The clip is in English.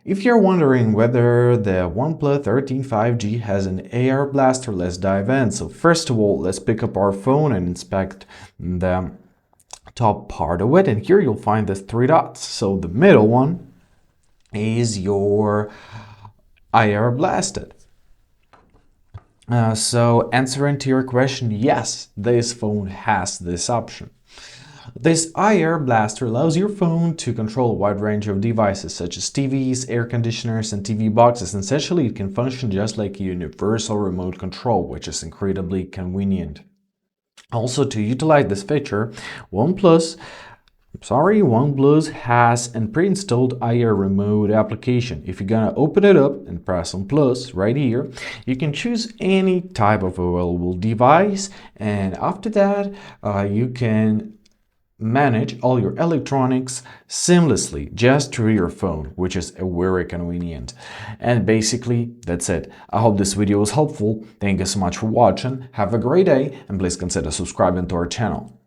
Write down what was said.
If you're wondering whether the OnePlus 13 5G has an AR blaster, let's dive in. So first of all, let's pick up our phone and inspect the top part of it. And here you'll find the three dots. So the middle one is your AR blasted. So answering to your question, yes, this phone has this option. This IR blaster allows your phone to control a wide range of devices such as TVs, air conditioners, and TV boxes. And essentially, it can function just like a universal remote control, which is incredibly convenient. Also, to utilize this feature, OnePlus has a pre-installed IR remote application. If you're gonna open it up and press on plus right here, you can choose any type of available device, and after that, you can manage all your electronics seamlessly just through your phone, which is very convenient. And basically, that's it. I hope this video was helpful. Thank you so much for watching. Have a great day, and please consider subscribing to our channel.